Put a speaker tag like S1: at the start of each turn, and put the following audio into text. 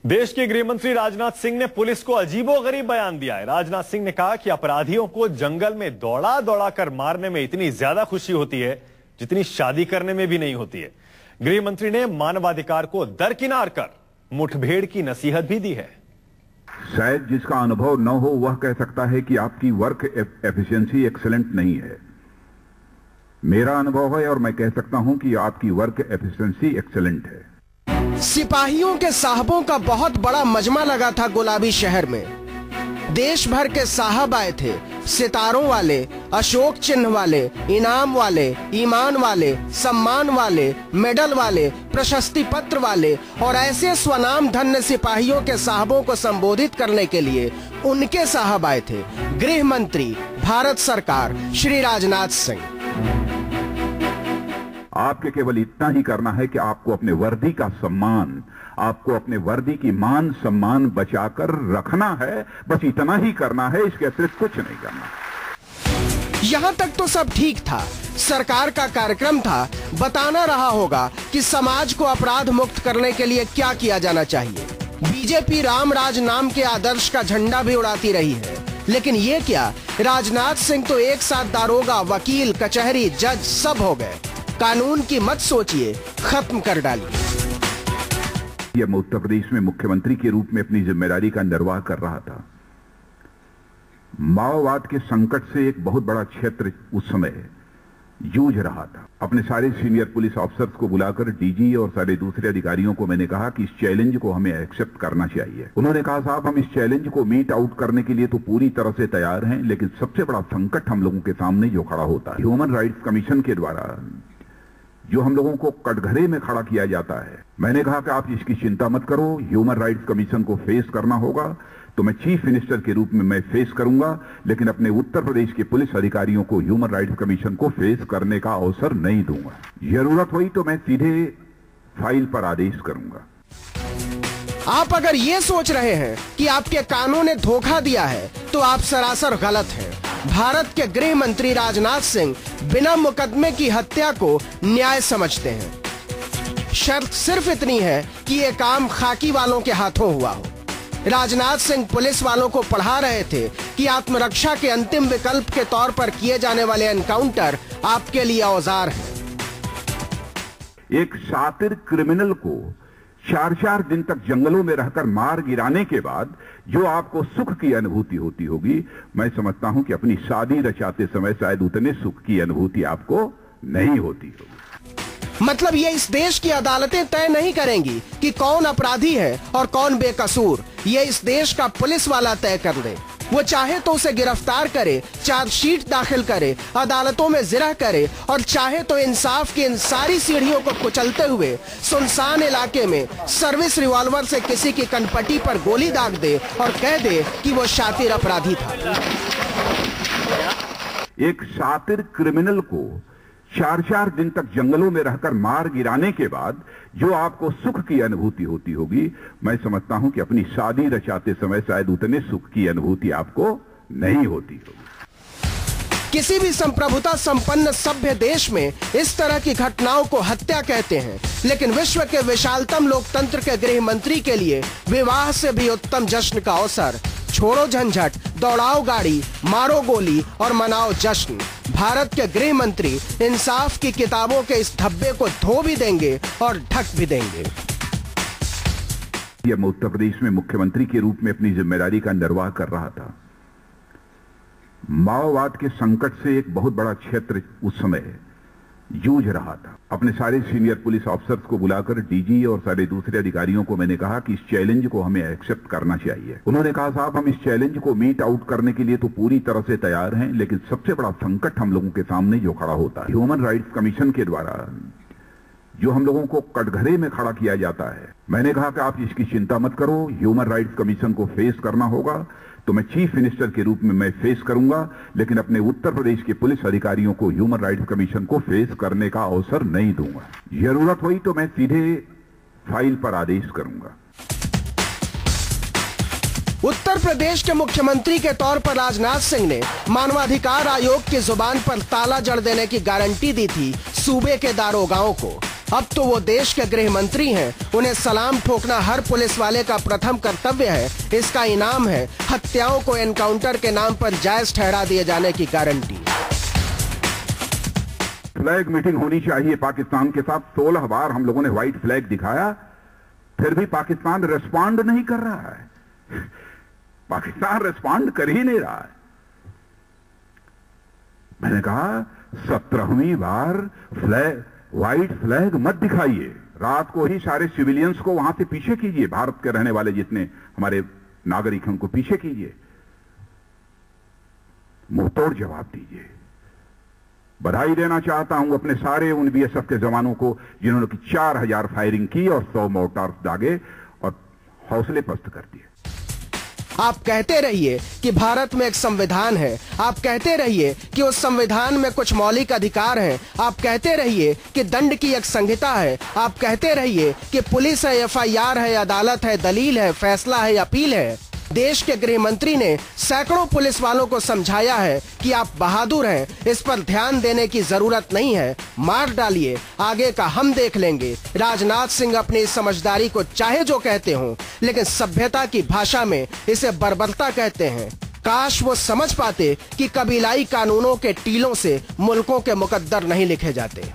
S1: देश के गृह मंत्री राजनाथ सिंह ने पुलिस को अजीबोगरीब बयान दिया है। राजनाथ सिंह ने कहा कि अपराधियों को जंगल में दौड़ा दौड़ा कर मारने में इतनी ज्यादा खुशी होती है जितनी शादी करने में भी नहीं होती है। गृह मंत्री ने मानवाधिकार को दरकिनार कर मुठभेड़ की नसीहत भी दी है।
S2: शायद जिसका अनुभव न हो वह कह सकता है कि आपकी वर्क एफिशिएंसी एक्सीलेंट नहीं है। मेरा अनुभव है और मैं कह सकता हूं कि आपकी वर्क एफिशिएंसी एक्सीलेंट है।
S3: सिपाहियों के साहबों का बहुत बड़ा मजमा लगा था गुलाबी शहर में। देश भर के साहब आए थे, सितारों वाले, अशोक चिन्ह वाले, इनाम वाले, ईमान वाले, सम्मान वाले, मेडल वाले, प्रशस्ति पत्र वाले और ऐसे स्वनाम धन्य सिपाहियों के साहबों को संबोधित करने के लिए उनके साहब आए थे, गृह मंत्री भारत सरकार श्री राजनाथ सिंह।
S2: आपके केवल इतना ही करना है कि आपको अपने वर्दी का सम्मान, आपको अपने वर्दी की मान सम्मान बचाकर रखना है। बस इतना ही करना है, इसके अतिरिक्त कुछ नहीं करना।
S3: यहाँ तक तो सब ठीक था। सरकार का कार्यक्रम था, बताना रहा होगा कि समाज को अपराध मुक्त करने के लिए क्या किया जाना चाहिए। बीजेपी राम राज नाम के आदर्श का झंडा भी उड़ाती रही है, लेकिन ये क्या, राजनाथ सिंह तो एक साथ दारोगा, वकील, कचहरी, जज सब हो गए। कानून की मत सोचिए, खत्म कर डालिए।
S2: मैं उत्तर प्रदेश में मुख्यमंत्री के रूप में अपनी जिम्मेदारी का निर्वाह कर रहा था। माओवाद के संकट से एक बहुत बड़ा क्षेत्र उस समय जूझ रहा था। अपने सारे सीनियर पुलिस ऑफिसर्स को बुलाकर डीजी और सारे दूसरे अधिकारियों को मैंने कहा कि इस चैलेंज को हमें एक्सेप्ट करना चाहिए। उन्होंने कहा, साहब हम इस चैलेंज को मीट आउट करने के लिए तो पूरी तरह से तैयार हैं, लेकिन सबसे बड़ा संकट हम लोगों के सामने जो खड़ा होता है, ह्यूमन राइट्स कमीशन के द्वारा जो हम लोगों को कटघरे में खड़ा किया जाता है। मैंने कहा कि आप इसकी चिंता मत करो, ह्यूमन राइट्स कमीशन को फेस करना होगा तो मैं चीफ मिनिस्टर के रूप में मैं फेस करूंगा, लेकिन अपने उत्तर प्रदेश के पुलिस अधिकारियों को ह्यूमन राइट्स कमीशन को फेस करने का अवसर नहीं दूंगा। जरूरत हुई तो मैं सीधे फाइल पर आदेश करूंगा।
S3: आप अगर ये सोच रहे हैं कि आपके कानून ने धोखा दिया है तो आप सरासर गलत हैं। भारत के गृह मंत्री राजनाथ सिंह बिना मुकदमे की हत्या को न्याय समझते हैं। शर्त सिर्फ इतनी है कि ये काम खाकी वालों के हाथों हुआ हो। राजनाथ सिंह पुलिस वालों को पढ़ा रहे थे कि आत्मरक्षा के अंतिम विकल्प के तौर पर किए जाने वाले एनकाउंटर आपके लिए औजार है।
S2: एक शातिर क्रिमिनल को 4-4 दिन तक जंगलों में रहकर मार गिराने के बाद जो आपको सुख की अनुभूति होती होगी, मैं समझता हूं कि अपनी शादी रचाते समय शायद उतने सुख की अनुभूति आपको नहीं होती होगी।
S3: मतलब ये इस देश की अदालतें तय नहीं करेंगी कि कौन अपराधी है और कौन बेकसूर। ये इस देश का पुलिस वाला तय कर दे। वो चाहे तो उसे गिरफ्तार करे, चार्जशीट दाखिल करे, अदालतों में जिरह करे और चाहे तो इंसाफ की इन सारी सीढ़ियों को कुचलते हुए सुनसान इलाके में सर्विस रिवॉल्वर से किसी की कनपटी पर गोली दाग दे और कह दे कि वो शातिर अपराधी था।
S2: एक शातिर क्रिमिनल को 4-4 दिन तक जंगलों में रहकर मार गिराने के बाद जो आपको सुख की अनुभूति होती होगी, मैं समझता हूं कि अपनी शादी रचाते समय शायद उतने सुख की अनुभूति आपको नहीं होती होगी।
S3: किसी भी संप्रभुता संपन्न सभ्य देश में इस तरह की घटनाओं को हत्या कहते हैं, लेकिन विश्व के विशालतम लोकतंत्र के गृह मंत्री के लिए विवाह से भी उत्तम जश्न का अवसर। छोड़ो झंझट, दौड़ाओ गाड़ी, मारो गोली और मनाओ जश्न। भारत के गृह मंत्री इंसाफ की किताबों के इस धब्बे को धो भी देंगे और ढक भी देंगे।
S2: मैं उत्तर प्रदेश में मुख्यमंत्री के रूप में अपनी जिम्मेदारी का निर्वाह कर रहा था। माओवाद के संकट से एक बहुत बड़ा क्षेत्र उस समय जूझ रहा था। अपने सारे सीनियर पुलिस ऑफिसर्स को बुलाकर डीजी और सारे दूसरे अधिकारियों को मैंने कहा कि इस चैलेंज को हमें एक्सेप्ट करना चाहिए। उन्होंने कहा, साहब हम इस चैलेंज को मीट आउट करने के लिए तो पूरी तरह से तैयार हैं, लेकिन सबसे बड़ा संकट हम लोगों के सामने जो खड़ा होता है, ह्यूमन राइट्स कमीशन के द्वारा जो हम लोगों को कटघरे में खड़ा किया जाता है। मैंने कहा कि आप इसकी चिंता मत करो, ह्यूमन राइट्स कमीशन को फेस करना होगा तो मैं चीफ मिनिस्टर के रूप में मैं फेस करूंगा, लेकिन अपने उत्तर प्रदेश के पुलिस अधिकारियों को ह्यूमन राइट्स कमीशन को फेस करने का अवसर नहीं दूंगा। जरूरत हुई तो मैं सीधे फाइल पर आदेश करूंगा।
S3: उत्तर प्रदेश के मुख्यमंत्री के तौर पर राजनाथ सिंह ने मानवाधिकार आयोग की जुबान पर ताला जड़ देने की गारंटी दी थी सूबे के दारोगाओं को। अब तो वो देश के गृह मंत्री हैं। उन्हें सलाम ठोकना हर पुलिस वाले का प्रथम कर्तव्य है। इसका इनाम है हत्याओं को एनकाउंटर के नाम पर जायज ठहरा दिए जाने की गारंटी।
S2: फ्लैग मीटिंग होनी चाहिए पाकिस्तान के साथ। 16 बार हम लोगों ने व्हाइट फ्लैग दिखाया, फिर भी पाकिस्तान रिस्पॉन्ड नहीं कर रहा है। पाकिस्तान रिस्पॉन्ड कर ही नहीं रहा है। मैंने कहा 17वीं बार व्हाइट फ्लैग मत दिखाइए। रात को ही सारे सिविलियंस को वहां से पीछे कीजिए। भारत के रहने वाले जितने हमारे नागरिक हैं उनको पीछे कीजिए, मुंहतोड़ जवाब दीजिए। बधाई देना चाहता हूं अपने सारे उन बीएसएफ के जवानों को जिन्होंने 4000 फायरिंग की और 100 मोर्टार्स दागे और हौसले पस्त कर दिए।
S3: आप कहते रहिए कि भारत में एक संविधान है। आप कहते रहिए कि उस संविधान में कुछ मौलिक अधिकार हैं। आप कहते रहिए कि दंड की एक संहिता है। आप कहते रहिए कि पुलिस है, एफआईआर है, अदालत है, दलील है, फैसला है, अपील है। देश के गृह मंत्री ने सैकड़ों पुलिस वालों को समझाया है कि आप बहादुर हैं, इस पर ध्यान देने की जरूरत नहीं है, मार डालिए, आगे का हम देख लेंगे। राजनाथ सिंह अपनी इस समझदारी को चाहे जो कहते हों, लेकिन सभ्यता की भाषा में इसे बर्बरता कहते हैं। काश वो समझ पाते कि कबीलाई कानूनों के टीलों से मुल्कों के मुकद्दर नहीं लिखे जाते।